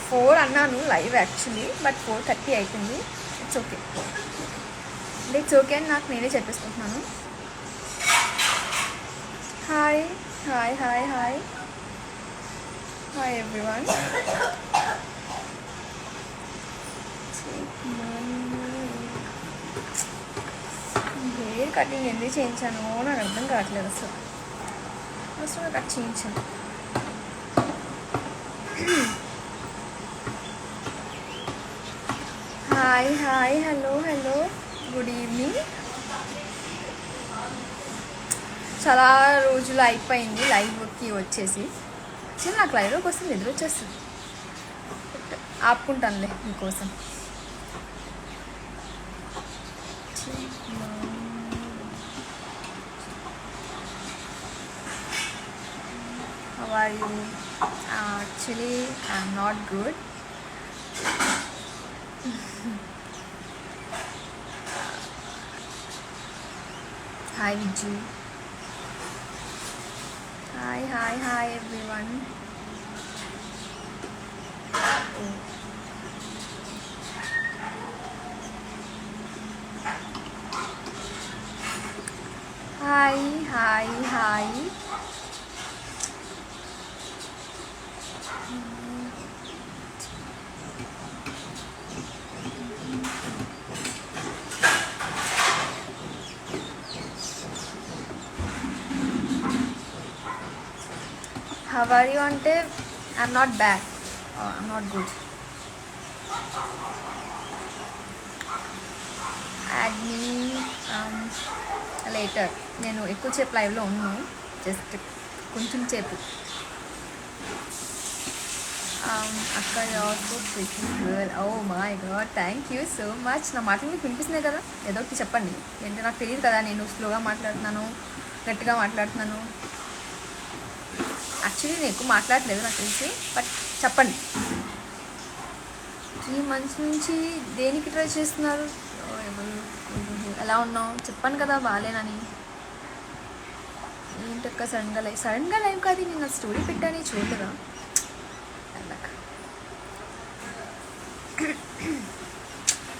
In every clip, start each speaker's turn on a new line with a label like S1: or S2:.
S1: Four అన్నాను live actually, but 4:30 అవుతుంది. It's okay, it's okay అని నాకు నేనే చెప్పేసుకుంటున్నాను. Hi hi hi hi hi everyone. Hair cutting ఎందుకు చేయించాను నాకు అర్థం కావట్లేదు అసలు. అసలు కట్ చేయించాను. Hi hi hello hello good evening. చాలా రోజులు అయిపోయింది లైవ్కి వచ్చేసి. చిన్న నాకు లైవ్లోకి వస్తుంది ఎదురు వచ్చేస్తుంది. ఆపుకుంటానులే మీకోసం. How are you? Actually, I'm not good. Hi Viju. Hi hi hi everyone. Oh. Hi hi hi. How are you అంటే I'm not bad. I'm not good. Add me later. నేను ఎక్కువసేపు లైవ్లో ఉన్నాను, జస్ట్ కొంచెం సేపు. అక్క also pretty girl. Oh my God, thank you so much. నా మాటలు మీకు వినిపిస్తున్నాయి కదా, ఏదో ఒకటి చెప్పండి. ఏంటంటే నాకు తెలియదు కదా, నేను స్లోగా మాట్లాడుతున్నాను గట్టిగా మాట్లాడుతున్నాను. యాక్చువల్లీ నేను ఎక్కువ మాట్లాడలేదు నాకు తెలిసి, బట్ చెప్పండి. 3 months నుంచి దేనికి ట్రై చేస్తున్నారు? ఎలా ఉన్నావు చెప్పాను కదా బాగాలేనని. ఏంటక్క సడన్గా లైవ్ కాదు, నేను నా స్టోరీ పెట్టాను చూడలేదా?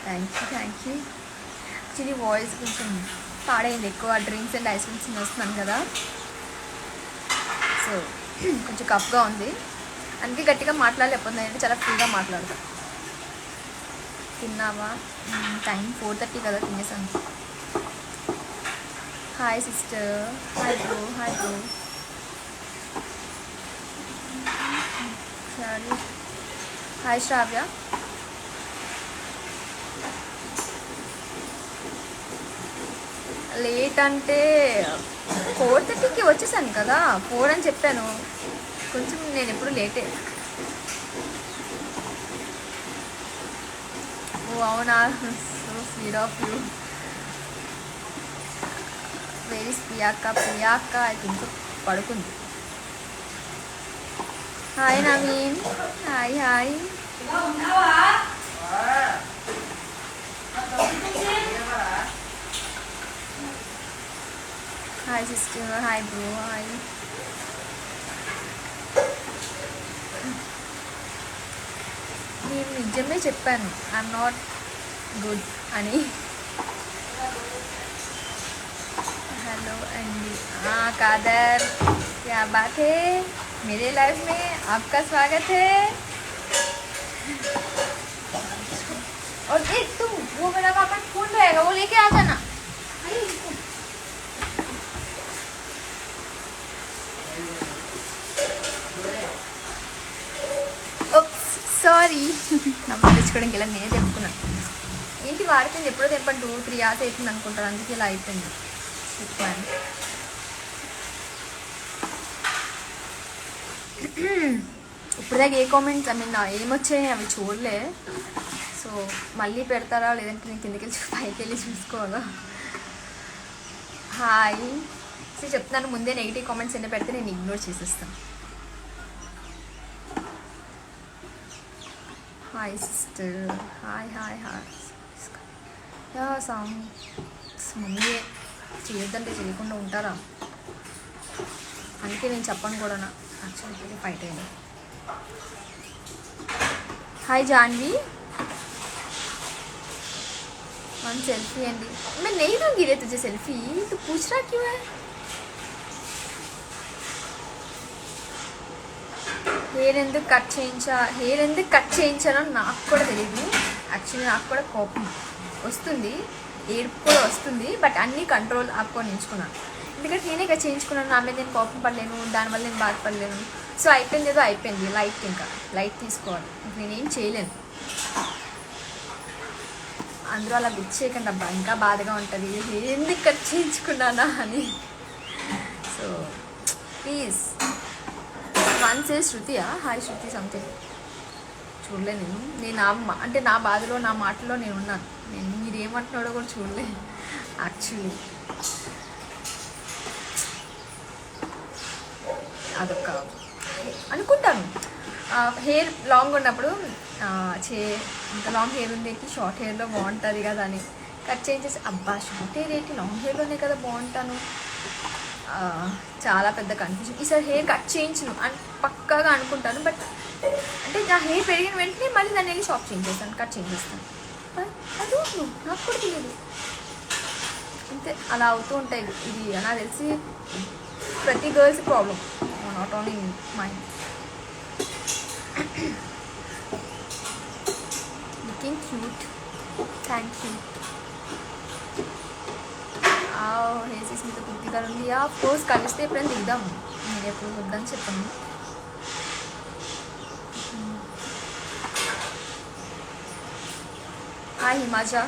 S1: Thank you. యాక్చువల్లీ వాయిస్ కొంచెం పాడైంది, ఎక్కువ డ్రింక్స్ అండ్ ఐస్ క్రీమ్స్ వస్తున్నాను కదా, సో కొంచెం కఫ్గా ఉంది, అందుకే గట్టిగా మాట్లాడలేకపోతుంది. అంటే చాలా ఫ్రీగా మాట్లాడతాను. తిన్నావా? టైం 4:30 కదా, తినేసాను. Hi sister. Hi bro. Hi bro. సరే హాయ్ శ్రావ్య. లేట్ అంటే 4:30కి వచ్చేసాను కదా, 4 అని చెప్పాను. కొంచెం నేను ఎప్పుడు లేటే. ఓ అవునా, so sweet of you. Very ప్రియాక్క ఐ థింక్ పడుకుంది. Hi Naveen. Hi hi. Hi sister. Hi bro. Hi. నేను నిజమే చెప్పాను ఐఎమ్ నాట్ గుడ్ అని. Hello Andy. हाँ कादर, क्या बात है, मेरे लाइफ में आपका स्वागत है. और एक तुम वो मेरा पापा फोन रहेगा, वो लेके आ जाना. సారీ నమ్మకం తెచ్చుకోవడానికి ఇలా నేనే తెప్పుకున్నాను. ఏంటి వాడిపోయింది, ఎప్పుడో తెప్పండి 2-3 hours అవుతుంది అనుకుంటారు, అందుకే ఇలా అయిపోయింది. చెప్పాను ఇప్పుడు దాకా ఏ కామెంట్స్ ఏమొచ్చాయి అవి చూడలే. సో మళ్ళీ పెడతారా లేదంటే నేను కిందకి వెళ్ళి పైకి వెళ్ళి చూసుకోవాలా. హాయ్ సో చెప్తున్నాను ముందే, నెగిటివ్ కామెంట్స్ ఏమైనా పెడితే నేను ఇగ్నోర్ చేసేస్తాను. Hi sister. Hi hi hi. Song mummy చేయొద్దంటే చేయకుండా ఉంటారా? అందుకే నేను చెప్పను కూడా. యాక్చువల్లీ ఫైట్ అయ్యింది. Hi Jahnavi, one selfie Andy मैं नहीं दूंगी रे तुझे सेल्फी. तू पूछ रहा क्यों है? హెయిర్ ఎందుకు కట్ చేయించానో నాకు కూడా తెలియదు. యాక్చువల్లీ నాకు కూడా కోపం వస్తుంది, ఏడుపు కూడా వస్తుంది. బట్ అన్నీ కంట్రోల్ ఆపుకొని ఎంచుకున్నాను. ఎందుకంటే నేనే ఇక చేయించుకున్నాను. నా మీద నేను కోపం పడలేను, దానివల్ల నేను బాధపడలేను. సో అయిపోయింది, ఏదో అయిపోయింది. లైట్ తీసుకోవాలి. నేనేం చేయలేను. అందరూ అలా గుర్తు చేయకండి అబ్బా, ఇంకా బాధగా ఉంటుంది ఎందుకు కట్ చేయించుకున్నానా అని. So please. వన్ సే శృతియా? హాయ్ శృతి సంథింగ్ చూడలే నేను అంటే నా బాధలో నా మాటలో నేను ఉన్నాను. నేను మీరేమంటున్నాడో కూడా చూడలే యాక్చువల్లీ. అదొక అనుకుంటాను. హెయిర్ లాంగ్ ఉన్నప్పుడు ఇంత లాంగ్ హెయిర్ ఉంది షార్ట్ హెయిర్లో బాగుంటుంది కదా అని కట్ చేయించేసి, అబ్బా షార్ట్ హెయిర్ ఏంటి, లాంగ్ హెయిర్లోనే కదా బాగుంటాను. చాలా పెద్ద కన్ఫ్యూజన్. ఈసారి హెయిర్ కట్ చేయించను అని పక్కాగా అనుకుంటాను. బట్ అంటే నా హెయిర్ పెరిగిన వెంటనే మళ్ళీ దాన్ని వెళ్ళి షాప్ చేంజ్ చేస్తాను, కట్ చేంజ్ చేస్తాను. అది నాకు కూడా తెలియదు. అంతే, అలా అవుతూ ఉంటాయి. ఇది నాకు తెలిసి ప్రతి girls problem, not only mind. Looking cute, thank you. హేసీస్ మీతో పూర్తిగా ఉంది. కోర్స్ కలిస్తే ఎప్పుడైనా దిగుదాం. నేను ఎప్పుడు వద్దని చెప్పాను. హిమాజా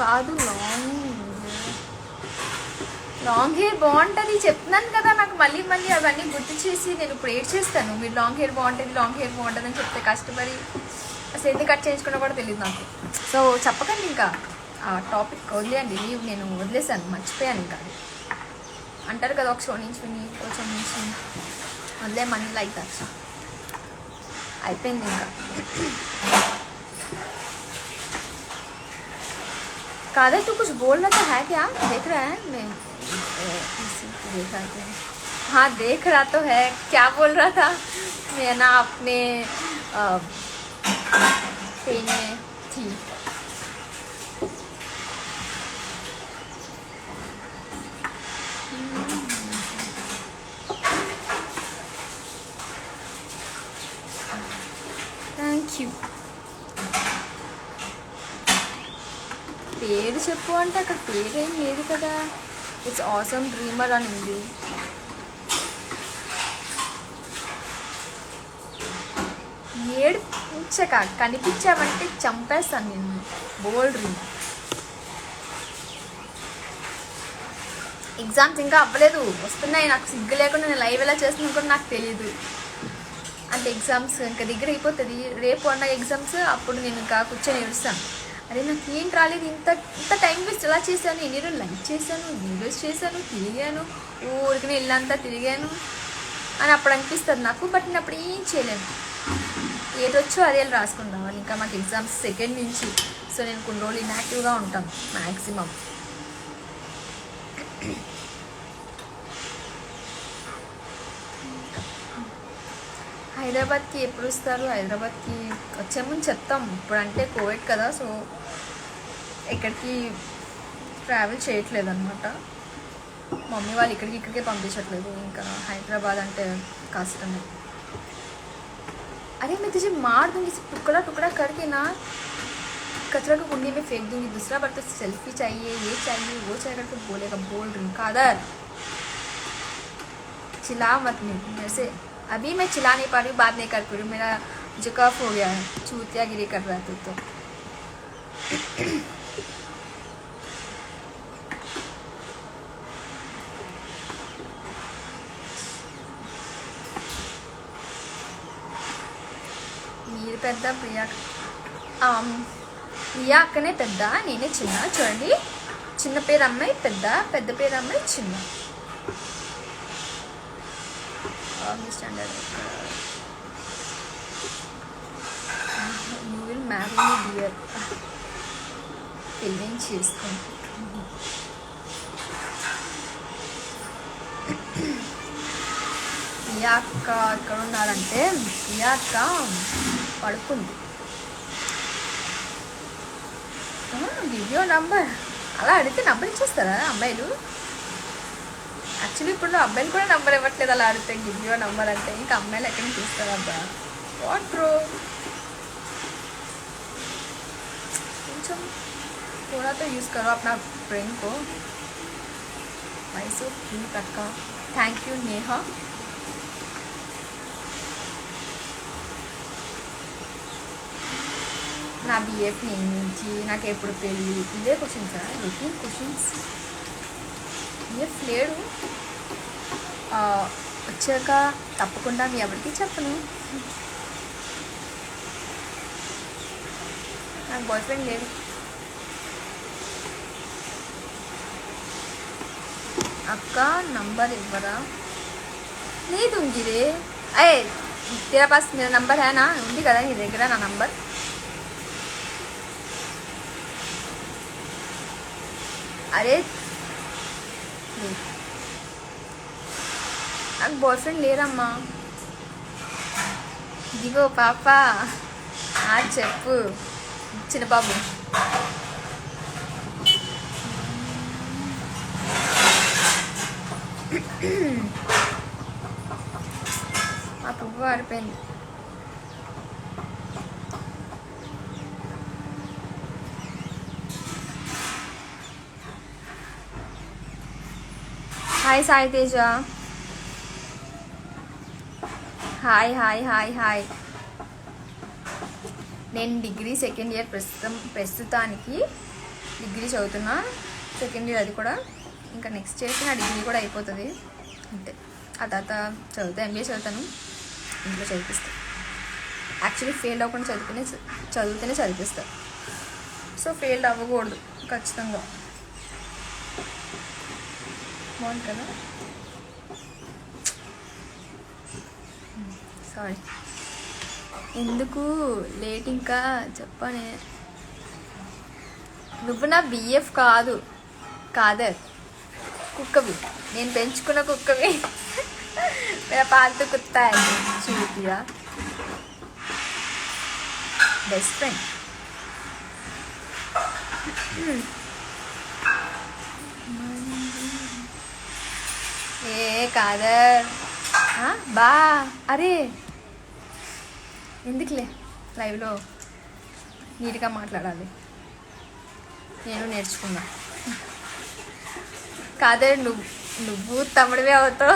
S1: కాదు, లాంగ్ హెయిర్ బాగుంటుంది చెప్తున్నాను కదా. నాకు మళ్ళీ అవన్నీ గుర్తు చేసి నేను ఇప్పుడు ఏడ్ చేస్తాను. మీరు లాంగ్ హెయిర్ బాగుంటుంది అని చెప్తే కష్టపడి అసలు ఎందుకు కట్ చేయించుకున్నా కూడా తెలియదు నాకు. సో చెప్పకండి, ఇంకా ఆ టాపిక్ వదిలేయండి. నేను వదిలేసాను, మర్చిపోయాను. ఇంకా అంటారు కదా, ఒక షో నుంచి కొంచెం నుంచి వదిలేమని లైక్ దట్. అయిపోయింది ఇంకా. कादर तू कुछ बोल रहा था, है क्या? देख रहा है? मैं देखा था. हाँ देख रहा तो है. क्या बोल रहा था? मैं ना अपने पेन में थी. Thank you. పేరు చెప్పు అంటే అక్కడ పేరేం లేదు కదా. ఇట్స్ ఆసమ్ డ్రీమర్ అని ఉంది. ఏడ్చక కనిపించావంటే చంపేస్తాను నేను. బోల్డ్ డ్రీమ్. ఎగ్జామ్స్ ఇంకా అవ్వలేదు, వస్తున్నాయి. నాకు సిగ్గు లేకుండా నేను లైవ్ ఎలా చేస్తున్నాను కూడా నాకు తెలియదు. అంటే ఎగ్జామ్స్ ఇంకా దగ్గర అయిపోతుంది. రేపు అన్న ఎగ్జామ్స్, అప్పుడు నేను ఇంకా కూర్చొని ఏడుస్తాను. అరే నాకు ఏం రాలేదు, ఇంత టైం వేస్ట్ ఎలా చేశాను, ఎన్ని రోజులు లైక్ చేశాను, వీడియోస్ చేశాను, తిరిగాను, ఊరికి ఇల్లంతా తిరిగాను అని అప్పుడు అనిపిస్తుంది నాకు. బట్ నేను అప్పుడు ఏం చేయలేను. ఏదొచ్చో అదే రాసుకుని రావాలి. ఇంకా మాకు ఎగ్జామ్స్ సెకండ్ నుంచి. సో నేను కొన్ని రోజులు ఇన్యాక్టివ్గా ఉంటాను మ్యాక్సిమం. హైదరాబాద్కి ఎప్పుడు వస్తారు? హైదరాబాద్కి వచ్చే ముందు చెప్తాం. ఇప్పుడంటే కోవిడ్ కదా, సో ఎక్కడికి ట్రావెల్ చేయట్లేదు అనమాట. మమ్మీ వాళ్ళు ఇక్కడికే పంపించట్లేదు. ఇంకా హైదరాబాద్ అంటే కష్టమే. अरे मैं तुझे मार दूंगी, टुकड़ा करके ना कचरा को कुंडी में फेंक दूंगी. दूसरा बार तो सेल्फी चाहिए, ये चाहिए, वो चाहिए करके बोलेगा. बोल रही हूँ कादर, चिल्ला मत मेरे से. अभी मैं चिल्ला नहीं पा रही हूँ, बात नहीं कर पा रही हूँ. मेरा जो कफ हो गया है, चूतिया गिरी कर रहा था. तो మీరు పెద్ద ప్రియా అక్కనే పెద్ద, నేనే చిన్న. చూడండి, చిన్న పేరు అమ్మాయి పెద్ద, పెద్ద పేరు అమ్మాయి చిన్న. మీ స్టాండర్డ్ మ్యారీ మీ డియర్. పెళ్ళి చేసుకుంటాం. ఈ అక్క ఎక్కడ ఉన్నారంటే ఈ అక్క పడుకుంది. గివ్ యువర్ నంబర్ అలా అడిగితే నంబర్ ఇచ్చేస్తారా అబ్బాయిలు? యాక్చువల్లీ ఇప్పుడు అబ్బాయిలు కూడా నంబర్ ఇవ్వట్లేదు అలా అడిగితే గివ్ యువర్ నంబర్ అంటే. ఇంకా అమ్మాయిలు ఎక్కడి నుంచి ఇస్తారు అబ్బా? వాట్ బ్రో, కొంచెం थोड़ा तो यूज़ करो अपना ब्रेन को. మైసూర్ క్యూట్ అక్క. Thank you Neha. నా బిఎఫ్ నుంచి నాకు ఎప్పుడు పెళ్ళి, ఇదే క్వశ్చన్స్ రొటీన్ క్వశ్చన్స్. బిఎఫ్ లేడు, వచ్చాక తప్పకుండా మీ ఎవరికి చెప్పను. నాకు బాయ్ ఫ్రెండ్ లేదు. అక్క నంబర్ ఇవ్వరా? లేదు ఉంగిరే. అయ్యే तेरा पास मेरा नंबर है ना? ఉంది కదా నీ దగ్గర నా నంబర్. అరే నాకు బాయ్ ఫ్రెండ్ లేరమ్మా. ఇదిగో పాప చెప్పు చిన్న బాబు. ఆ పువ్వు ఆడిపోయింది. Hi Sai Teja. Hi hi hi hi. నేను డిగ్రీ సెకండ్ ఇయర్ ప్రస్తుతానికి డిగ్రీ చదువుతున్నా. సెకండ్ ఇయర్ అది కూడా. ఇంకా నెక్స్ట్ చేసి నా డిగ్రీ కూడా అయిపోతుంది అంతే. ఆ తర్వాత చదువుతా, ఎంబీఏ చదువుతాను. ఇంట్లో చదివిస్తాను. యాక్చువల్లీ ఫెయిల్ అవ్వకుండా చదివితేనే చదివిస్తాను. సో ఫెయిల్ అవ్వకూడదు ఖచ్చితంగా. బాగుంది కదా? సారీ, ఎందుకు లేట్ ఇంకా చెప్పనే. నువ్వు నా బిఎఫ్ కాదర్, కుక్కవి. నేను పెంచుకున్న కుక్కవి. मेरा पालतू कुत्ता है चूतिया. Best friend. ఏ కాదర్ బా. అరే ఎందుకులే, లైవ్లో నీట్గా మాట్లాడాలి. నేను నేర్చుకున్నా. కాదర్ నువ్వు తమ్ముడివే అవుతావు.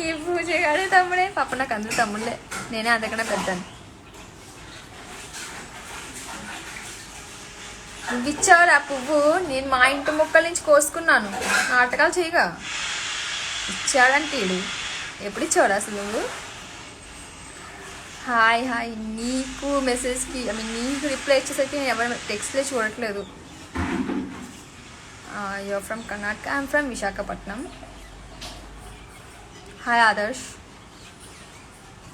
S1: ఈ పూజగాడే తమ్ముడే. పాప నాకు అందరూ తమ్ముళ్ళే, నేనే అంతకన్నా పెద్దాను. నువ్వు ఇచ్చావురా పువ్వు, నేను మా ఇంటి మొక్కల నుంచి కోసుకున్నాను. నాటకాలు చేయగా. ఇచ్చాడంటే ఈడు. ఎప్పుడు ఇచ్చావురా అసలు నువ్వు? Hi hi. నీకు మెసేజ్కి నీకు రిప్లై ఇచ్చేసరికి నేను ఎవరు టెక్స్ట్లే చూడట్లేదు. You are from Karnataka, I'm from Visakhapatnam. Hi Adarsh.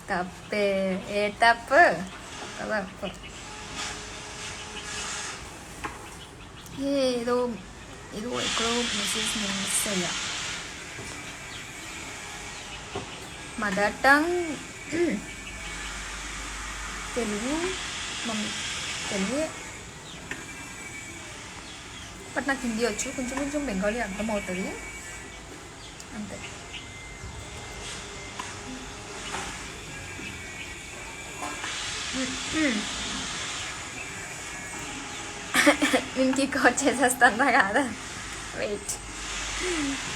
S1: తప్పే ఏ తప్పు ఏదో ఎక్కడో మెసేజ్ మిస్ అయ్యా. మదర్ టంగ్ తెలుగు మమ్మీ, తెలుగే. బట్ నాకు హిందీ వచ్చు, కొంచెం కొంచెం బెంగాలీ అర్థమవుతుంది అంతే. నేను కిక్ అవుట్ చేసేస్తాను కాదా? వెయిట్,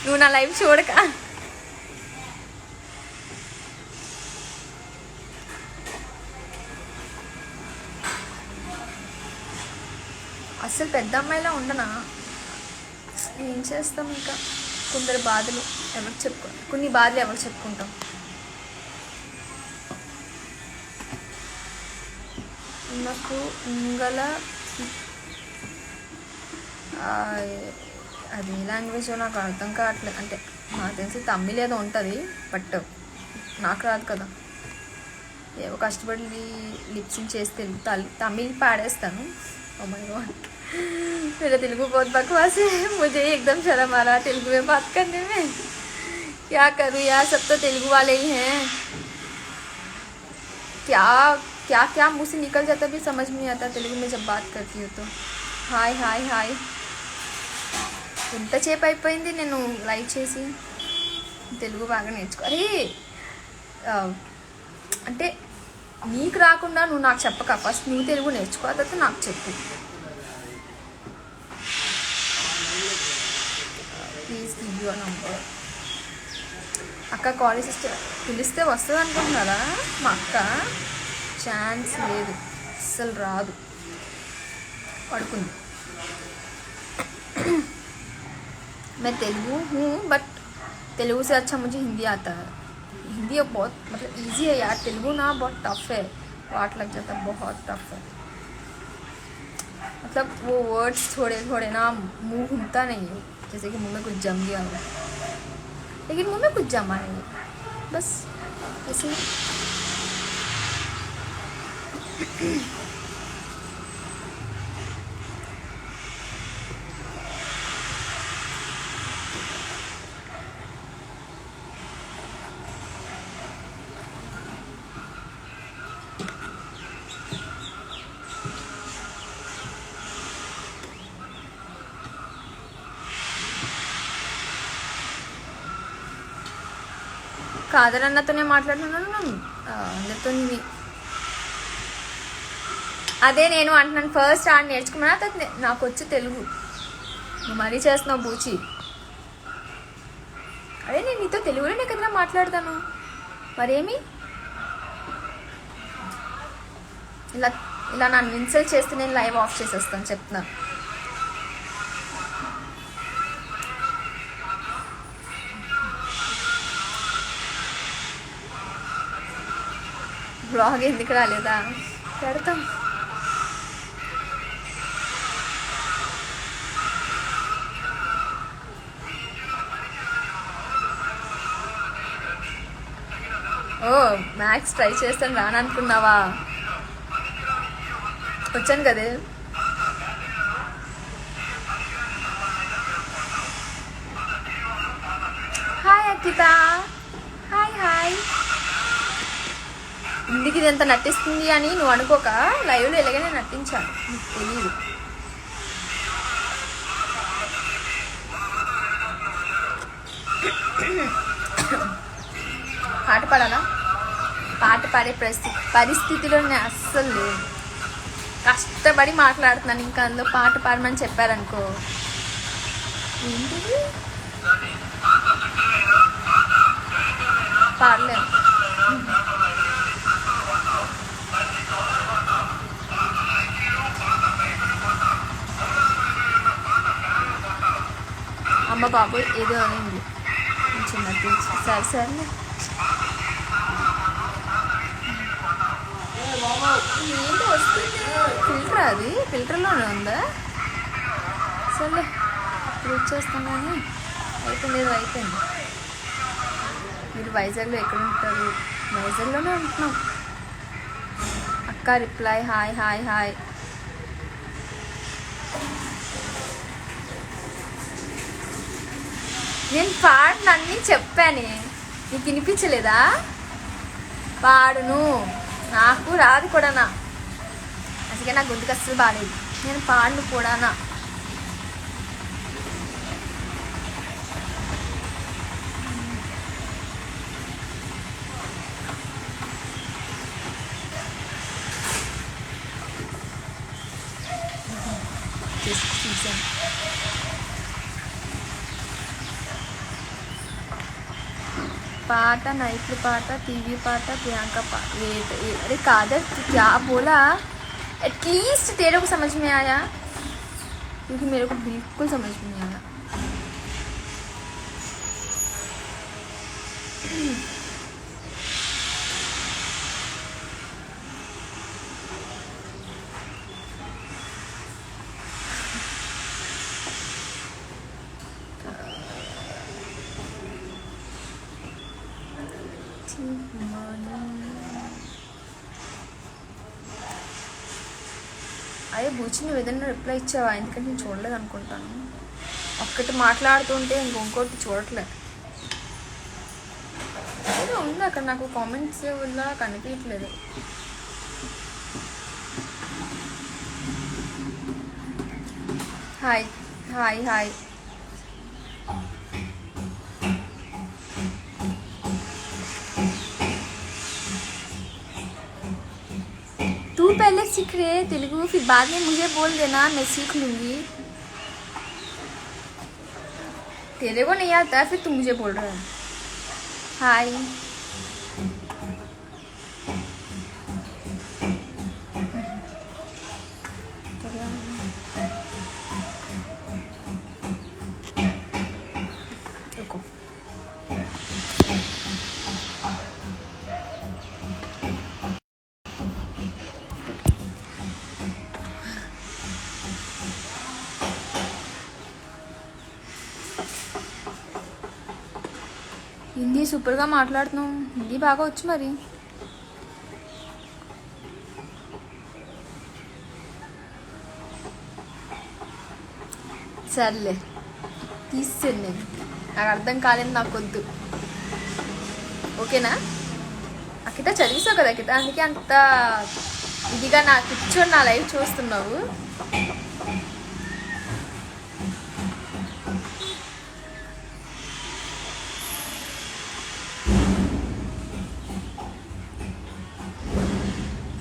S1: నువ్వు నా లైఫ్ చూడక. అసలు పెద్ద అమ్మాయిలా ఉండనా? ఏం చేస్తాం ఇంకా. కొన్ని బాధలు ఎవరికి చెప్పుకుంటాం. నాకు ఇంగల అది లాంగ్వేజ్ నాకు అర్థం కావట్లేదు. అంటే నాకు తెలిసి తమిళ్ ఏదో ఉంటుంది, బట్ నాకు రాదు కదా. ఏవో కష్టపడి లిప్సింగ్ చేసి తెలుగు తమిళ్ పాడేస్తాను. ఓ మై गॉड मेरा तेलुगु बहुत बकवास है, मुझे एकदम शर्म आ रहा है तेलुगु में बात करने में. क्या करूँ यार, सब तो तेलुगु वाले ही हैं. क्या क्या क्या मुँह से निकल जाता भी समझ में नहीं आता तेलुगु में जब बात करती हूँ तो. Hi hi hi. ఎంతసేపు అయిపోయింది నేను లైవ్ చేసి. తెలుగు బాగా నేర్చుకో. అరే అంటే నీకు రాకుండా నువ్వు నాకు చెప్పక, ఫస్ట్ నువ్వు తెలుగు నేర్చుకో, తర్వాత నాకు చెప్పు ప్లీజ్. Give your number. అక్క కాలేజ్ సిస్టర్ పిలిస్తే వస్తుంది అనుకుంటున్నారా? మా అక్క ఛాన్స్ లేదు, అస్సలు రాదు, पढ़ मैं तेलुगु हूँ बट तेलुगु से अच्छा मुझे हिंदी आता है. हिंदी बहुत मतलब इजी है यार, तेलुगु ना बहुत टफ है, वाट लग जाता है, बहुत टफ है. मतलब वो वर्ड्स थोड़े थोड़े ना मुंह घूमता नहीं है, जैसे कि मुंह में कुछ जम गया हो, लेकिन मुंह में कुछ जमा नहीं है, बस ऐसे. కాదరన్నతోనే మాట్లాడుతున్నాను అందరితో. అదే నేను అంటున్నాను, ఫస్ట్ ఆడ నేర్చుకున్నా, తర్వాత నాకు వచ్చి తెలుగు. నువ్వు మరీ చేస్తున్నావు బూచి. అదే నేను నీతో తెలుగులోనే కదరా మాట్లాడతాను, మరేమి ఇలా ఇలా నన్ను ఇన్సల్ట్ చేస్తే నేను లైవ్ ఆఫ్ చేసేస్తాను చెప్తున్నా. బ్లాగ్ ఎందుకు రాలేదా? పెడతాం. ఓ మ్యాథ్స్ ట్రై చేస్తాను రాననుకున్నావా? వచ్చాను కదే. హాయ్ అర్పిత. Hi hi. ఇందుకు ఇది ఎంత నటిస్తుంది అని నువ్వు అనుకోక, లైవ్లో ఎలాగైనా నటించాను, నీకు తెలియదు. పాట పాడాలా? పాట పాడే పరిస్థితిలో నేను అస్సలు లేదు. కష్టపడి మాట్లాడుతున్నాను, ఇంకా అందులో పాట పాడమని చెప్పారనుకో ఏంటిది పాడలేము. అమ్మ బాబు ఏదో అనింది చిన్నది. సరే సరే ఏంటి వస్తుంది ఫిల్టర్, అది ఫిల్టర్లోనే ఉందా? సరే ప్రూవ్ చేస్తాం కానీ అయిపోయింది, ఏదో అయిపోయింది. మీరు వైజాగ్లో ఎక్కడ ఉంటారు? వైజాగ్లోనే ఉంటున్నాం. అక్క రిప్లై హాయ్ హాయ్ హాయ్. నేను పాడనన్నీ చెప్పానే, నీకు వినిపించలేదా? పాడును, నాకు రాదు కూడానా, అందుకే నా గొంతుకు అస్సలు బాగాలేదు. నేను పాడను కూడానా. पाटा नाइट पाटा टीवी पाटा प्रियंका वेट अरे कादर तू क्या बोला? एटलीस्ट तेरे को समझ में आया, क्योंकि मेरे को बिल्कुल समझ में नहीं आया. బూచి నువ్వు ఏదైనా రిప్లై ఇచ్చావా? ఎందుకంటే నేను చూడలేదు అనుకుంటాను. ఒక్కటి మాట్లాడుతుంటే ఇంకొకటి చూడట్లే. ఏదో ఉంది అక్కడ, నాకు కామెంట్స్ వల్ల కనిపించట్లేదు. Hi hi hi. तू पहले सीख रहे तेलुगु, फिर बाद में मुझे बोल देना, मैं सीख लूँगी. तेरे को नहीं आता फिर तू मुझे बोल रहा है. हाय. హిందీ సూపర్గా మాట్లాడుతున్నావు. హిందీ బాగా వచ్చు మరి. సర్లే తీసేది, నేను నాకు అర్థం కాలేదు, నాకు వద్దు. ఓకేనా? అకిట చదివిసావు కదా అకిట, అందుకే అంత ఇదిగా నాకు కూర్చొని నా లైవ్ చూస్తున్నావు.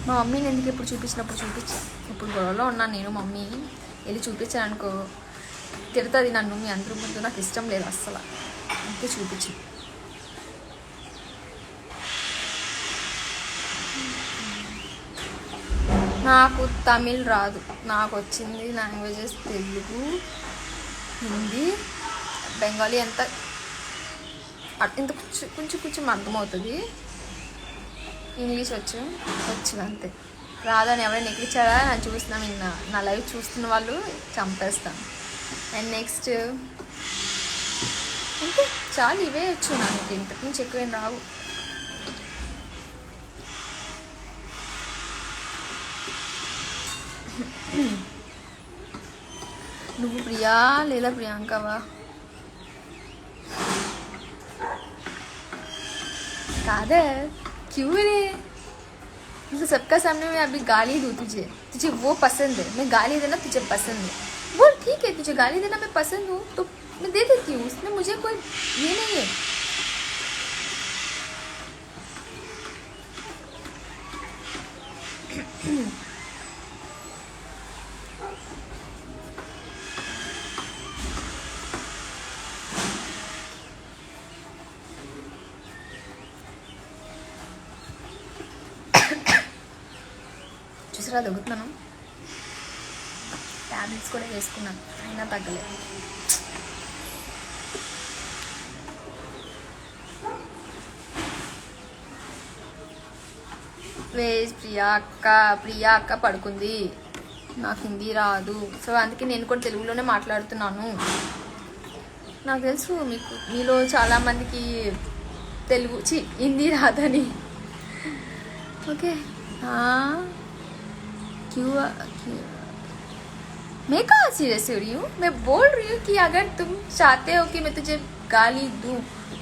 S1: మా మమ్మీని ఎందుకు ఎప్పుడు చూపించినప్పుడు ఇప్పుడు గొడవలో ఉన్నాను నేను. మమ్మీ వెళ్ళి చూపించాను అనుకో తిడుతుంది నన్ను, మీ అందరి ముందు. నాకు ఇష్టం లేదు అస్సలు, అంతే చూపించు. నాకు తమిళ్ రాదు, నాకు వచ్చింది లాంగ్వేజెస్ తెలుగు, హిందీ, బెంగాలీ. ఎంత కొంచెం అర్థమవుతుంది. ఇంగ్లీష్ వచ్చు అంతే. రాదని ఎవరైనా ఎక్కించారా? నేను చూస్తున్నా, నా లైవ్ చూస్తున్న వాళ్ళు చంపేస్తాను. అండ్ నెక్స్ట్ అంటే చాలు, ఇవే వచ్చు నాకు, ఇంతకు నుంచి ఎక్కువేం రావు. నువ్వు ప్రియా లేదా ప్రియాంకవా? కాదే, क्यों रे? तो सबका सामने में अभी गाली दूँ तुझे वो पसंद है, मैं गाली देना तुझे पसंद है. बोल ठीक है, तुझे गाली देना मैं पसंद हूँ तो मैं दे देती हूँ, उसमें मुझे कोई ये नहीं है. చూసారా దగ్గుతున్నాను, ట్యాబ్లెట్స్ కూడా వేసుకున్నాను అయినా తగ్గలేదు. ప్రియా అక్క పడుకుంది. నాకు హిందీ రాదు, సో అందుకే నేను కూడా తెలుగులోనే మాట్లాడుతున్నాను. నాకు తెలుసు మీలో చాలామందికి హిందీ రాదని. ఓకే. क्यों मैं कहाँ सीरियस हो रही हूँ? मैं बोल रही हूँ कि अगर तुम चाहते हो कि मैं तुझे गाली दूँ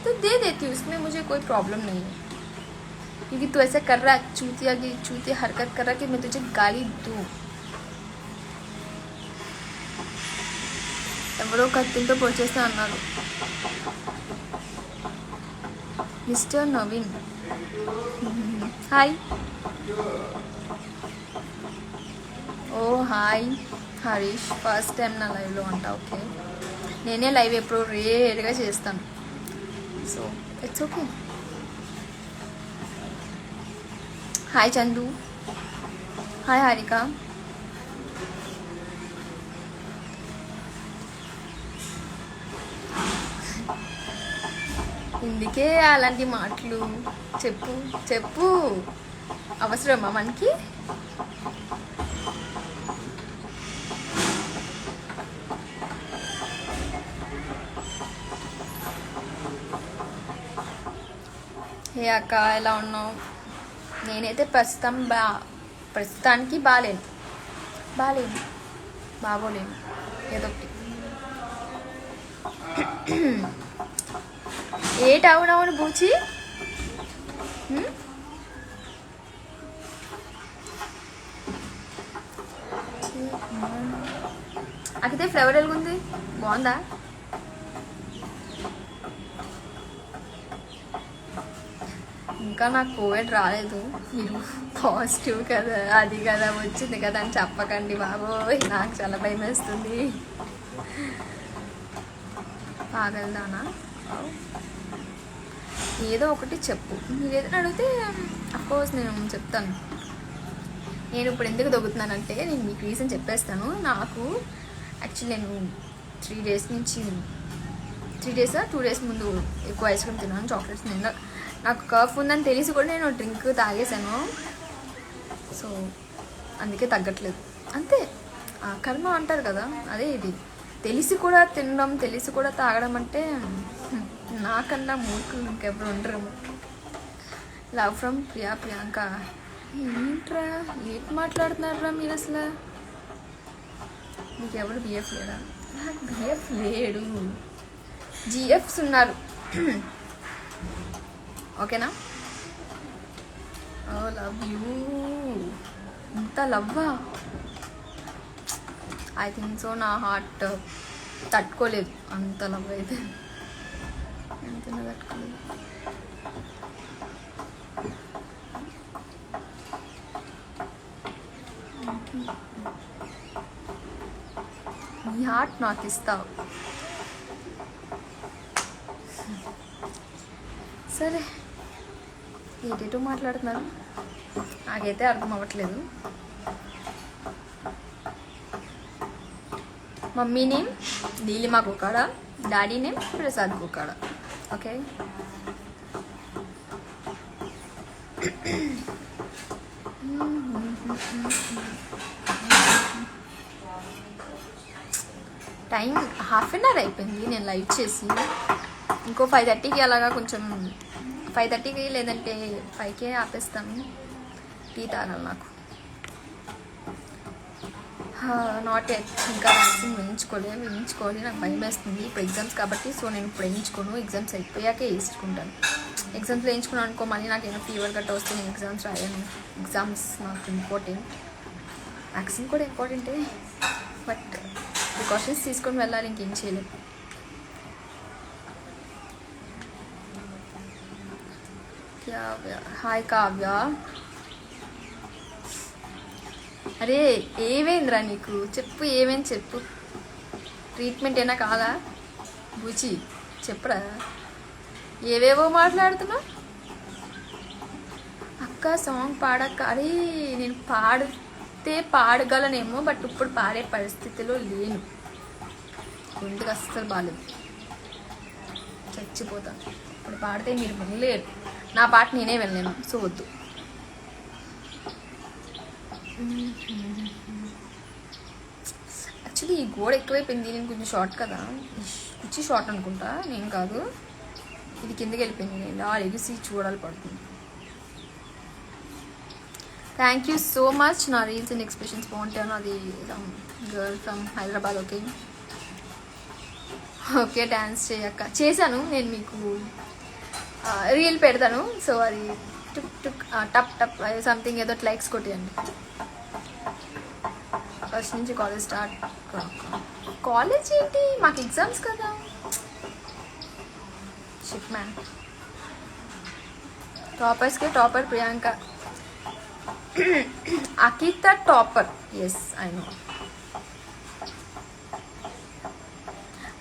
S1: तो दे देती हूँ, उसमें मुझे कोई प्रॉब्लम नहीं है. क्योंकि तू ऐसा कर रहा है, चूतिया हरकत कर रहा है कि मैं तुझे गाली दूँ. ఎవరో కత్తితో పొడిచేస్తా అన్నారు. Mister Naveen hi. Oh hi Harish, first time నా లైవ్లో అంట. ఓకే, నేనే లైవ్ ఎప్పుడు రేర్గా చేస్తాను, so it's okay. Hi Chandu, hi Harika. ఇందుకే అలాంటి మాటలు చెప్పు అవసరమా మనకి? హే అక్క, ఎలా ఉన్నావు? నేనైతే ప్రస్తుతానికి బాగాలేను. బాగాలేను, బాగోలేను, ఏదొకటి. ఏటవునవును బూచి. అక్కడే ఫ్లేవర్ ఎలాగుంది, బాగుందా? ఇంకా నాకు కోవిడ్ రాలేదు, మీరు పాజిటివ్ కదా అది కదా వచ్చింది కదా అని చెప్పకండి బాబోయ్, నాకు చాలా భయం వేస్తుంది. పాగలదానా, ఏదో ఒకటి చెప్పు, మీరు ఏదైనా అడిగితే అఫ్కోర్స్ నేను చెప్తాను. నేను ఇప్పుడు ఎందుకు దొబ్బుతున్నానంటే నేను మీకు రీజన్ చెప్పేస్తాను. నాకు యాక్చువల్లీ నేను 3 డేస్ నుంచి 2 డేస్ ముందు ఎక్కువ ఐస్ క్రీమ్ తిన్నాను, చాక్లెట్స్ తిన్నా. నాకు కఫ్ ఉందని తెలిసి కూడా నేను డ్రింక్ తాగేసాను. సో అందుకే తగ్గట్లేదు, అంతే. కర్మ అంటారు కదా, అదే ఇది. తెలిసి కూడా తినడం, తెలిసి కూడా తాగడం అంటే నాకన్నా మూర్ఖులు ఇంకెవరు ఉండరు. Love from Priyanka. ఏంట్రా ఏంటి మాట్లాడుతున్నారా మీరు అసలు? మీకు ఎవరు బిఎఫ్ లేడా? నాకు బిఎఫ్ లేడు, జిఎఫ్స్ ఉన్నారు. ఓకేనా? Oh love you. ఇంత లవ్వా? I think so. నా హార్ట్ తట్టుకోలేదు అంత లవ్ అయితే, ఎంత తట్టుకోలేదు. నీ హార్ట్ నాకు ఇస్తావు, సరే. ఏటేటో మాట్లాడుతున్నారు, నాకైతే అర్థం అవ్వట్లేదు. Mummy name Neelima Kukada, daddy name Prasad Kukada. Okay. Time 1/2 hour అయిపోయింది నేను లైవ్ చేసి. ఇంకో 5:30కి అలాగా, కొంచెం 5:30కి లేదంటే 5కే ఆపేస్తాను. టీ తాగాలి నాకు. నాట్ ఎట్, ఇంకా వ్యాక్సిన్ వేయించుకోవాలి. నాకు భయం వేస్తుంది ఇప్పుడు ఎగ్జామ్స్ కాబట్టి. సో నేను ఇప్పుడు వేయించుకోను, ఎగ్జామ్స్ అయిపోయాకే వేయించుకుంటాను. ఎగ్జామ్స్ వేయించుకున్నాను అనుకో, మళ్ళీ నాకు ఏమైనా ఫీవర్ గట్రా వస్తే నేను ఎగ్జామ్స్ రాయాను. ఎగ్జామ్స్ నాకు ఇంపార్టెంట్, వ్యాక్సిన్ కూడా ఇంపార్టెంటే, బట్ ప్రికాషన్స్ తీసుకొని వెళ్ళాలి, ఇంకేం చేయలేదు. హాయ్ కావ్య. అరే ఏమైందిరా నీకు, చెప్పు ఏమైంది చెప్పు. ట్రీట్మెంట్ అయినా కాదా బుచి, చెప్పురా. ఏవేవో మాట్లాడుతున్నా. అక్క సాంగ్ పాడక్క. అరే నేను పాడగలనేమో, బట్ ఇప్పుడు పాడే పరిస్థితిలో లేను. గొంతుకు అస్సలు బాగాలేదు, చచ్చిపోతాను. ఇప్పుడు పాడితే మీరు వినలేరు, నా పాట నేనే వెళ్ళలేను. సో వద్దు. యాక్చువల్లీ ఈ గోడ ఎక్కువైపోయింది, నేను కొంచెం షార్ట్ కదా, కుర్చీ షార్ట్ అనుకుంటా, నేను కాదు. ఇది కిందకి వెళ్ళిపోయింది, ఇలా ఎగిసి చూడాలి పడుతుంది. Thank you so much. నా రీల్స్ అండ్ ఎక్స్ప్రెషన్స్ బాగుంటాను. అది girl from Hyderabad. Okay okay. Dance చేయక్క, చేశాను నేను, మీకు రీల్ పెడతాను. సో అది టుక్ టుక్ టప్ టప్ సంథింగ్ ఏదో లైక్స్ కొట్టేయండి. ఫస్ట్ నుంచి కాలేజ్ స్టార్ట్. కాలేజ్ ఏంటి, మాకు ఎగ్జామ్స్ కదా. షిప్ మ్యాన్. టాపర్స్కి topper Priyanka. Akita topper. Yes I know.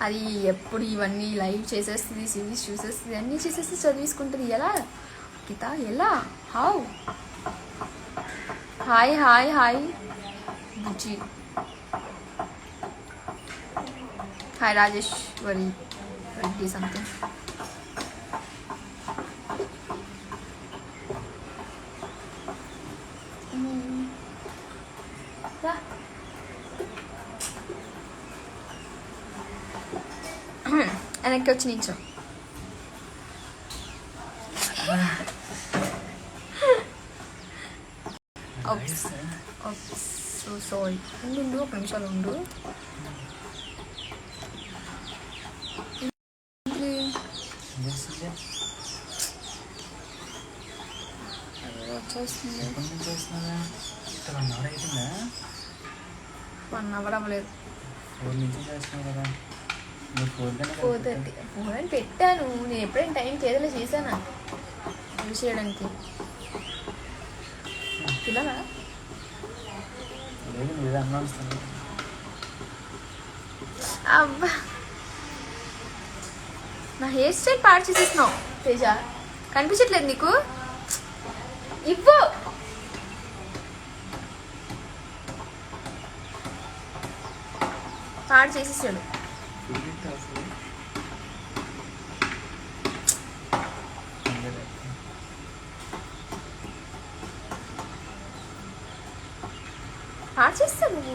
S1: అది ఎప్పుడు ఇవన్నీ లైవ్ చేసేస్తుంది, సిరీస్ చూసేస్తుంది, అన్నీ చేసేసి చదివేసుకుంటుంది. ఎలా అకిత, ఎలా, how? Hi hi hi Bujji. Hi Rajeshwari Reddy something. వెనక్కి వచ్చి నించో. So sorry. ఉండు ఒక నిమిషాలు ఉండు. 1 అవర్ అవ్వలేదు. 4:30 ఫోన్ అని పెట్టాను. నేను ఎప్పుడైనా టైం చేయాలో చేశాను యూజ్ చేయడానికి. పిల్లలా అబ్బా నా హెయిర్ స్టైల్ పాడు చేసేస్తున్నావు తేజ. కనిపించట్లేదు నీకు? ఇవ్వు. పాడు చేసేసాడు. పాడు చేస్తావు నువ్వు.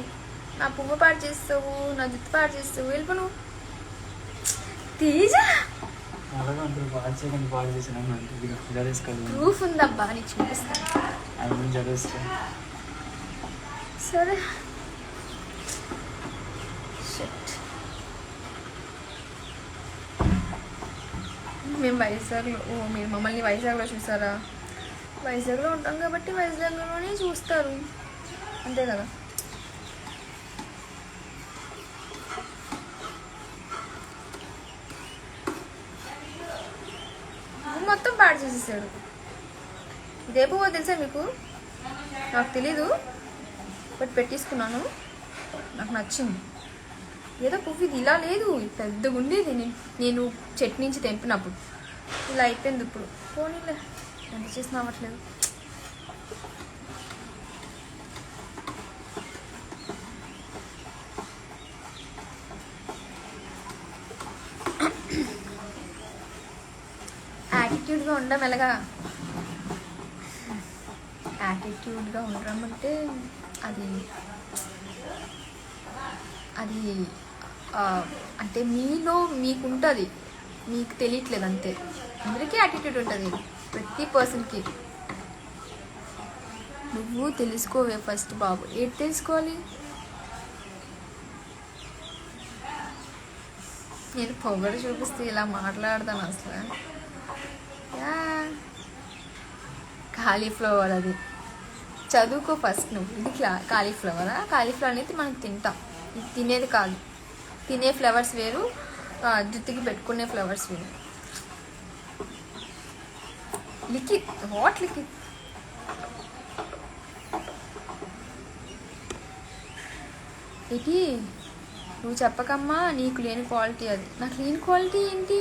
S1: నా పువ్వు పాడు చేస్తావు, నా జుట్టు పాడు చేస్తావు. వెళ్ళిపో నువ్వు తేజ. ప్రూఫ్ ఉందబ్బా, నీకు చూపిస్తాను. సరే మేము వైజాగ్లో, మీరు మమ్మల్ని వైజాగ్లో చూసారా? వైజాగ్లో ఉంటాం కాబట్టి వైజాగ్లోనే చూస్తారు, అంతే కదా. మొత్తం పాడు చేసేసాడు. ఇదే పువ్వు తెలుసా మీకు? నాకు తెలీదు, బట్ పెట్టేసుకున్నాను. నాకు నచ్చింది. ఏదో పువ్వు ఇది ఇలా లేదు, పెద్దగా ఉండేది నేను చెట్టు నుంచి తెంపినప్పుడు. ఇలా అయిపోయింది ఇప్పుడు. పోనీలే, ఎంత చేసినా అవ్వట్లేదు. యాటిట్యూడ్గా ఉండడం ఎలాగా? యాటిట్యూడ్గా ఉండడం అంటే అది అంటే మీలో మీకుంటుంది, మీకు తెలియట్లేదు అంతే. అందరికీ యాటిట్యూడ్ ఉంటుంది, ప్రతి పర్సన్కి. నువ్వు తెలుసుకోవే ఫస్ట్ బాబు. ఏంటి తెలుసుకోవాలి? నేను పొగడు చూపిస్తే ఇలా మాట్లాడతాను అసలు. కాలీఫ్లవర్ అది చదువుకో ఫస్ట్ నువ్వు. ఇది కాలీఫ్లవరా? కాలీఫ్లవర్ అనేది మనం తింటాం, ఇది తినేది కాదు. తినే ఫ్లవర్స్ వేరు, జుట్టుకి పెట్టుకునే ఫ్లవర్స్ వేరు. Liquid, what liquid? ఇది నువ్వు చెప్పకమ్మా, నీకు లేని క్వాలిటీ అది. నాకు లేని క్వాలిటీ ఏంటి?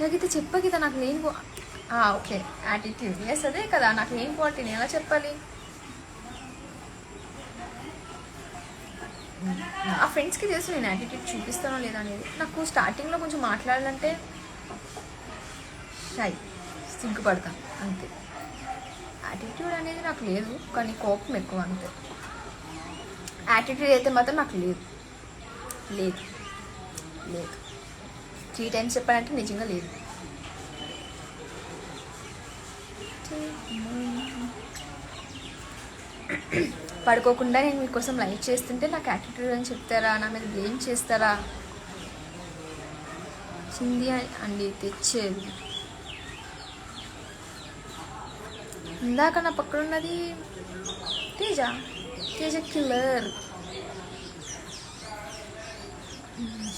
S1: నాకైతే చెప్పకిదా నాకు లేని ఓకే యాటిట్యూడ్. ఎస్ అదే కదా నాకు లేని క్వాలిటీ. నేను ఎలా చెప్పాలి? నా ఫ్రెండ్స్కి తెలుసు నేను యాటిట్యూడ్ చూపిస్తానో లేదా అనేది. నాకు స్టార్టింగ్లో కొంచెం మాట్లాడాలంటే షై, సిగ్గుపడతాను అంతే. యాటిట్యూడ్ అనేది నాకు లేదు, కానీ కోపం ఎక్కువ అంతే. యాటిట్యూడ్ అయితే మాత్రం నాకు లేదు లేదు లేదు 3 times చెప్పానంటే నిజంగా లేదు. పడుకోకుండా నేను మీకోసం లైక్ చేస్తుంటే నాకు యాటిట్యూడ్ అని చెప్తారా? నా మీద బ్లేమ్ చేస్తారా? చింది అండి తెచ్చేది. ఇందాక నా పక్కన ఉన్నది తేజ. తేజ కిల్లర్,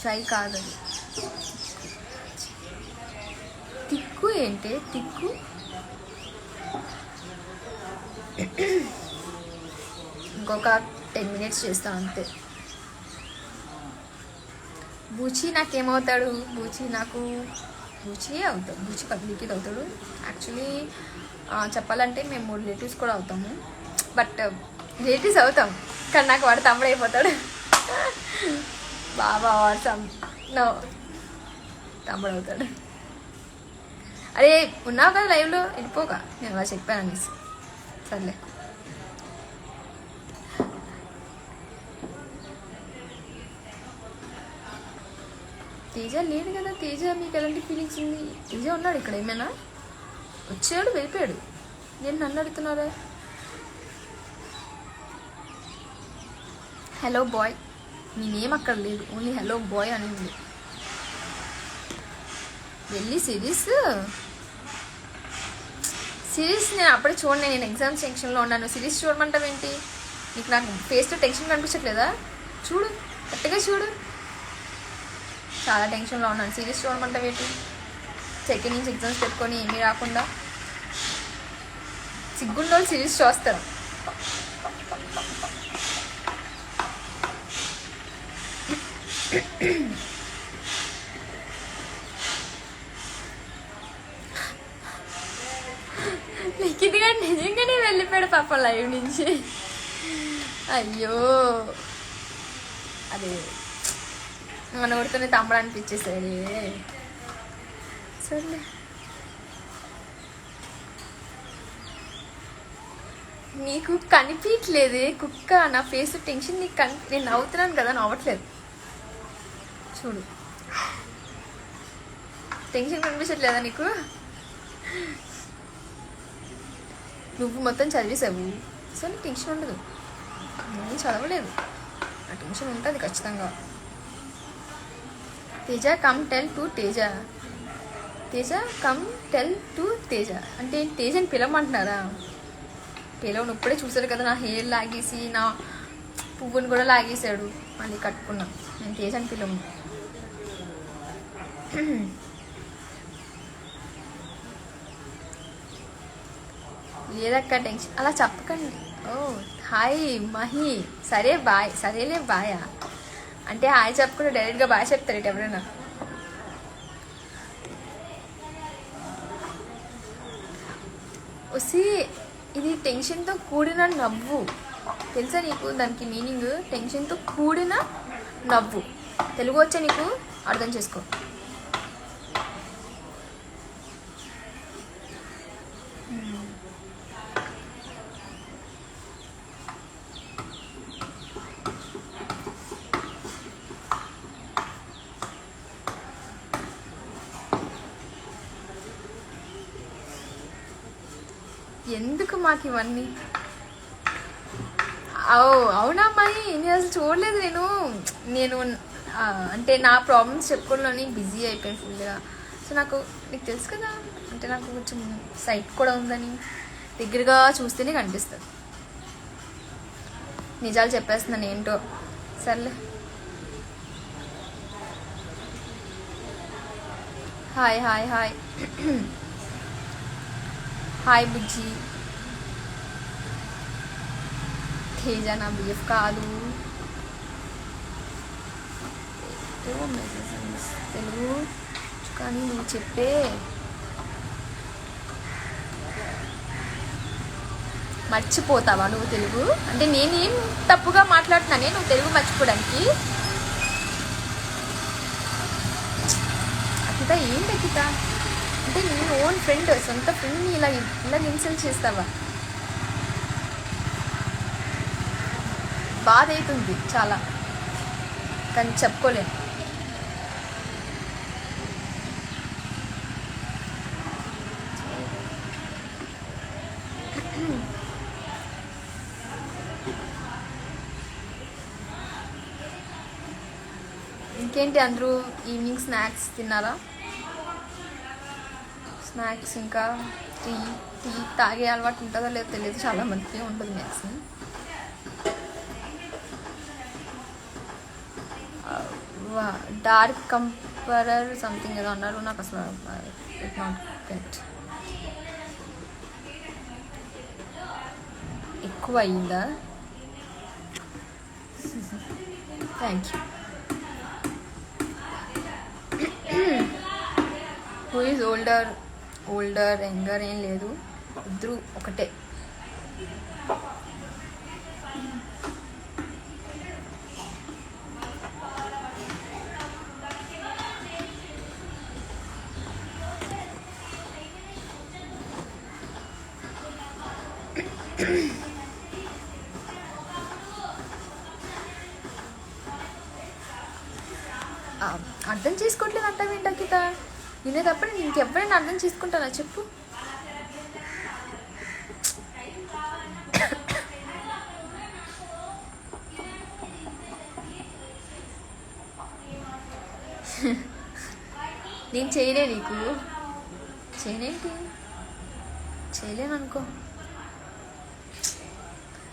S1: షై కాదది. తిక్కు ఏంటి? తిక్కు ఇంకొక 10 minutes చేస్తాను అంతే. బూచి నాకేమవుతాడు? బూచి అవుతాడు. బూచి పబ్లిక్కి అవుతాడు. యాక్చువల్లీ చెప్పాలంటే మేము రిలేటివ్స్ కూడా అవుతాము, బట్ రిలేటివ్స్ అవుతాం కానీ నాకు వాడు తమ్ముడు అయిపోతాడు. బాబా నో తమ్ముడు అవుతాడు. అరే ఉన్నావు కదా లైవ్లో, వెళ్ళిపోక. నేను అలా చెప్పాను అనేసి. సర్లే. తేజ లేడు కదా. తేజ మీకు ఎలాంటి ఫీలింగ్స్ ఉంది? తేజ ఉన్నాడు ఇక్కడ, ఏమైనా వచ్చాడు వెళ్ళిపోయాడు. నేను నన్ను అడుగుతున్నారా? హలో బాయ్, మీ నేమ్ అక్కడ లేదు, ఓన్లీ హలో బాయ్ అని ఉంది. వెళ్ళి సిరీస్ నేను అప్పుడే చూడండి, నేను ఎగ్జామ్స్ టెన్షన్లో ఉన్నాను. సిరీస్ చూడమంటావేంటి? నీకు నాకు ఫేస్లో టెన్షన్ కనిపించట్లేదా? చూడు, కరెక్ట్గా చూడు. చాలా టెన్షన్లో ఉన్నాను, సిరీస్ చూడమంటావేంటి? సెకండ్ నుంచి ఎగ్జామ్స్ పెట్టుకొని ఏమీ రాకుండా సిగ్గుండో సిరీస్ చూస్తారు. లిఖిత్గా నిజంగానే వెళ్ళిపోయాడు పాప లైవ్ నుంచి. అయ్యో, అదే మన ఊరితోనే తమ్ముడు అనిపించేసాడు. సర్లే, నీకు కనిపించలేదే కుక్క, నా ఫేస్ టెన్షన్ నీకు నేను నవ్వుతున్నాను కదా, నవ్వట్లేదు. చూడు, టెన్షన్ కనిపించట్లేదా నీకు? నువ్వు మొత్తం చదివేసావు, సో నీకు టెన్షన్ ఉండదు. నేను చదవలేదు, ఆ టెన్షన్ ఉంటుంది ఖచ్చితంగా. Teja come tell to Teja, Teja come tell to Teja అంటే తేజని పిలవమంటున్నారా? పిలవను, ఇప్పుడే చూసారు కదా, నా హెయిర్ లాగేసి నా పువ్వుని కూడా లాగేశాడు, మళ్ళీ కట్టుకున్నా. నేను తేజని పిలవను. లేదక్క టెన్షన్ అలా చెప్పకండి. ఓ హాయ్ మహి, సరే బాయ్, సరేలే బాయా అంటే హాయ్ చెప్పకుండా డైరెక్ట్గా బాయ్ చెప్తారు ఎవరైనా. వసి ఇది టెన్షన్తో కూడిన నవ్వు, తెలుసా నీకు? దానికి మీనింగ్ టెన్షన్తో కూడిన నవ్వు. తెలుగు వచ్చా నీకు? అర్థం చేసుకో. ఎందుకు మాకు ఇవన్నీ? అవునా అమ్మాయి, నేను అసలు చూడలేదు. నేను అంటే నా ప్రాబ్లమ్స్ చెప్పుకోవడంలోని బిజీ అయిపోయాను ఫుల్గా. సో నీకు తెలుసు కదా, అంటే నాకు కొంచెం సైట్ కూడా ఉందని దగ్గరగా చూస్తేనే కనిపిస్తుంది. నిజాలు చెప్పేస్తున్నాను ఏంటో. సర్లే, హాయ్ హాయ్ హాయ్ హాయ్ బుజ్జి. తేజ నా బిఎఫ్ కాదు. తెలుగు కానీ నువ్వు చెప్పే మర్చిపోతావా నువ్వు తెలుగు? అంటే నేనేం తప్పుగా మాట్లాడుతున్నానే నువ్వు తెలుగు మర్చిపోవడానికి? అఖిత ఏంటి అఖిత? అంటే నేను ఓన్ ఫ్రెండ్, సొంత ఫ్రెండ్ని ఇలా ఇన్సల్ట్ చేస్తావా? బాధ అవుతుంది చాలా, కానీ చెప్పుకోలేను. ఇంకేంటి, అందరూ ఈవినింగ్ స్నాక్స్ తిన్నారా? స్నాక్స్ ఇంకా టీ తాగే అలవాటు ఉంటుందో లేదో తెలియదు, చాలా మందికి ఉంటుంది మ్యాక్సిమం. డార్క్ కంపరర్ సంథింగ్ ఏదో అన్నారు, నాకు అసలు ఇట్ నాట్ గెట్. ఎక్కువ అయిందా? Thank you. Who is older younger ఏం లేదు, ఇద్దరు ఒకటే. అర్థం చేసుకోవట్లేదు అంటావేంటి అఖిత? నేనే తప్ప నేను ఇంకెవరైనా అర్థం చేసుకుంటానా చెప్పు? నేను చేయలే నీకు, చేయలేంటి, చేయలేను అనుకో.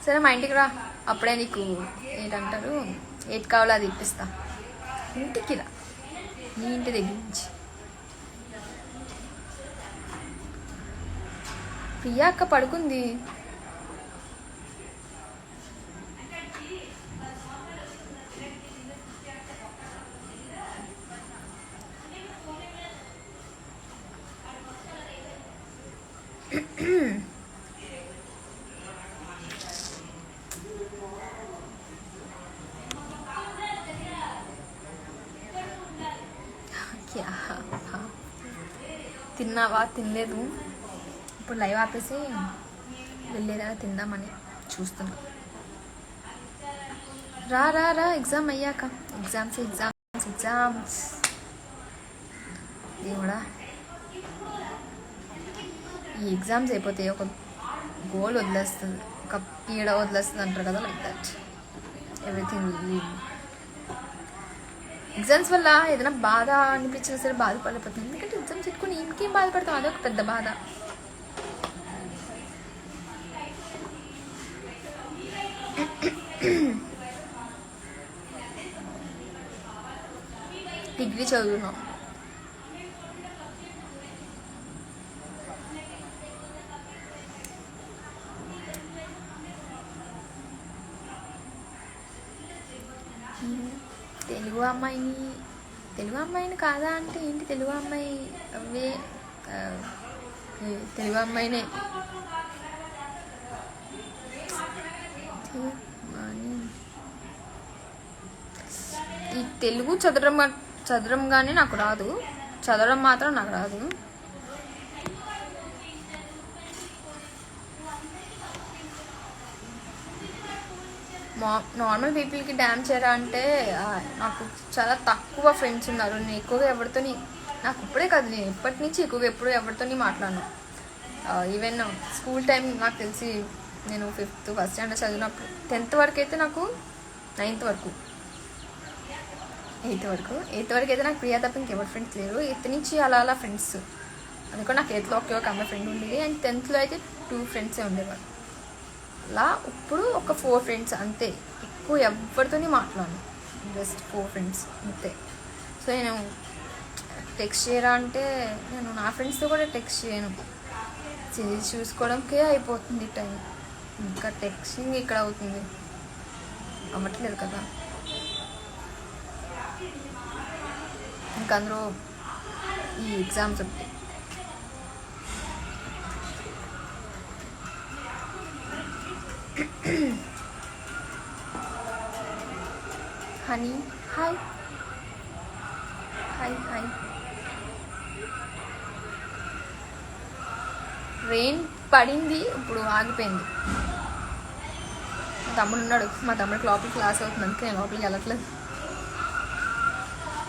S1: సరే మా ఇంటికి రా, అప్పుడే నీకు ఏంటంటారు ఏది కావాలో అది ఇప్పిస్తా. ఇంటికి రా, నీ ఇంటి దగ్గర నుంచి. ప్రియా అక్క పడుకుంది. తిన్నావా? తినలేదు. ఇప్పుడు లైవ్ ఆపేసి వెళ్ళేదా తిందామని చూస్తున్నా. రా రా రా, ఎగ్జామ్ అయ్యాక. ఎగ్జామ్స్ దేవుడా, ఈ ఎగ్జామ్స్ అయిపోతే ఒక గోల్ వదిలేస్తుంది, ఒక పీడ వదిలేస్తుంది అంటారు కదా, లైక్ దట్ ఎవ్రీథింగ్. ఎగ్జామ్స్ వల్ల ఏదైనా బాధ అనిపించినా సరే బాధపడిపోతుంది, ఎందుకంటే ఎగ్జామ్స్ పెట్టుకుని ఇంకేం బాధపడతాం, అదొక పెద్ద బాధ. డిగ్రీ చదువుతున్నాం. తెలుగు అమ్మాయిని కాదా అంటే ఏంటి, తెలుగు అమ్మాయి అవే, తెలుగు అమ్మాయినే. ఈ తెలుగు చదవడం కానీ నాకు రాదు, చదవడం మాత్రం నాకు రాదు. నార్మల్ పీపుల్కి డ్యాన్స్ చేయరా అంటే నాకు చాలా తక్కువ ఫ్రెండ్స్ ఉన్నారు. నేను ఎక్కువగా ఎవరితోని, నాకు ఇప్పుడే కాదు, నేను ఎప్పటి నుంచి ఎక్కువగా ఎప్పుడు ఎవరితోని మాట్లాడను. ఈవెన్ స్కూల్ టైం నాకు తెలిసి నేను 5th ఫస్ట్ స్టాండర్డ్ చదివినప్పుడు 10th వరకు అయితే నాకు, 9th వరకు, 8th వరకు అయితే నాకు ప్రియా తప్ప ఇంకెవరి ఫ్రెండ్స్ లేరు. 8th నుంచి అలా ఫ్రెండ్స్, అందుకని నాకు 8thలో ఒక అమ్మాయి ఫ్రెండ్ ఉండేది, అండ్ 10thలో అయితే 2 ఫ్రెండ్సే ఉండేవారు. అలా ఇప్పుడు ఒక 4 ఫ్రెండ్స్ అంతే, ఎక్కువ ఎవరితోని మాట్లాడను, జస్ట్ 4 ఫ్రెండ్స్ అంతే. సో నేను టెక్స్ట్ చేయరా అంటే నేను నా ఫ్రెండ్స్తో కూడా టెక్స్ట్ చేయను, చూసుకోవడంకే అయిపోతుంది టైం, ఇంకా టెక్స్టింగ్ ఇక్కడ అవుతుంది, అవ్వట్లేదు కదా. ఇంకా అందులో ఈ ఎగ్జామ్స్ ఒకటి. Honey hi hi hi. Rain పడింది, ఇప్పుడు ఆగిపోయింది. మా తమ్ముడు ఉన్నాడు, మా తమ్ముడికి లోపలికి క్లాస్ అవుతుంది, అందుకే నేను లోపలికి వెళ్ళట్లేదు.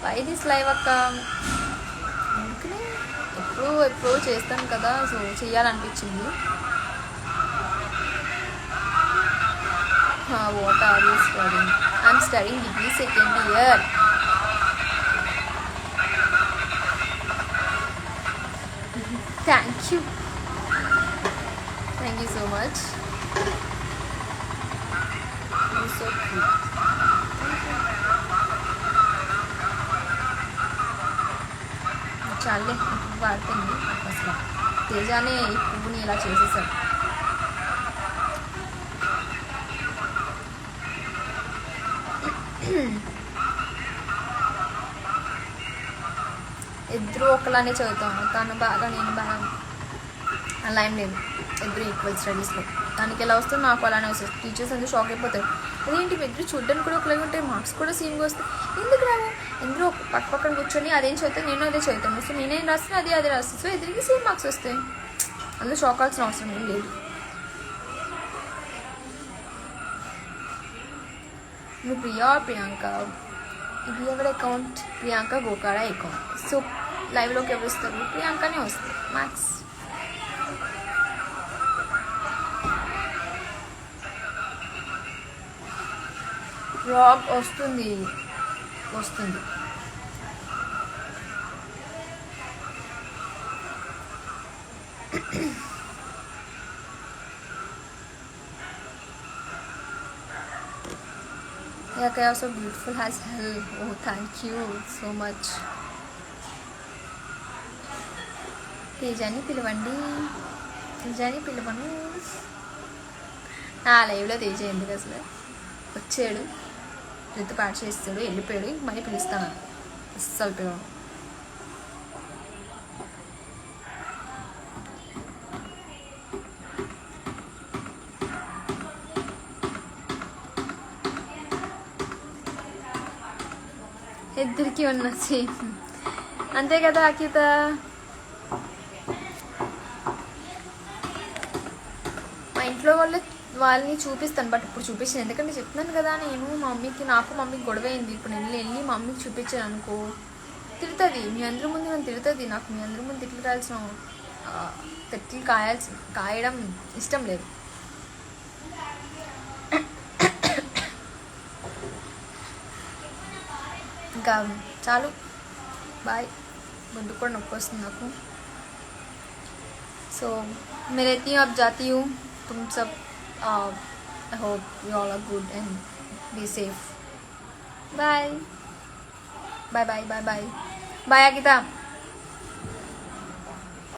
S1: వై దిస్ లైవ్ అక్క, అందుకనే ఎప్పుడో చేస్తాను కదా, so చేయాలనిపించింది. What are you studying? I'm studying degree 2nd year. Thank you so much. You're so cute. చాలే వాడిపోయింది అసలు. తేజానే ఈ పువ్వుని ఇలా చేసేసాడు. ఇద్దరు ఒకలానే చదువుతాము, తను బాగా నేను బాగా, అలా ఏం లేదు, ఇద్దరు ఈక్వల్ స్టడీస్లో. తనకి ఎలా వస్తుంది నాకు అలానే వస్తుంది. టీచర్స్ అందరూ షాక్ అయిపోతారు, అదేంటి ఇద్దరు చూడడానికి కూడా ఒకలాగే ఉంటాయి, మార్క్స్ కూడా సేమ్గా వస్తాయి, ఎందుకు రావు? ఎందుకు పక్కన కూర్చొని అదేం చదువుతాను, నేను అదే చదువుతాను, సో నేనేం రాస్తాను అదే రాస్తాను, సో ఇద్దరికి సేమ్ మార్క్స్ వస్తాయి, అందులో షాక్ అవ్వాల్సిన అవసరం ఏం లేదు. నువ్వు ప్రియా ప్రియాంక, ఇది ఎవరి account? Priyanka Gokada account. So లైవ్లోకి ఎవరు వస్తారు? ప్రియాంకనే వస్తుంది మ్యాక్స్. వ్లాగ్ వస్తుంది Yeah, you're so beautiful as hell. Oh, thank you so much. తేజాని పిలవండి, తేజాని పిలవను. నా లైవ్లో తేజ ఎందుకు అసలు వచ్చాడు, రితు పాట చేస్తాడు, వెళ్ళిపోయాడు. మళ్ళీ పిలుస్తాను, అస్సలు పిలవను. ఇద్దరికి ఉన్న సేమ్ అంతే కదా అఖిత. మా ఇంట్లో వాళ్ళని చూపిస్తాను, బట్ ఇప్పుడు చూపించాను ఎందుకంటే చెప్తున్నాను కదా, నేను మా మమ్మీకి నాకు మమ్మీకి గొడవ అయింది. ఇప్పుడు వెళ్ళి మా మమ్మీకి చూపించాను అనుకో తిడుతుంది, మీ అందరి ముందు నన్ను తిడుతుంది. నాకు మీ అందరి ముందు తిట్లు కాయడం ఇష్టం లేదు. ఇంకా చాలు, బాయ్. గొంతు కూడా నొప్పి వస్తుంది నాకు. सो मैं रहती हूँ, अब जाती हूँ. तुम सब I hope you all are good and be safe. Bye bye bye bye bye bye अगिता.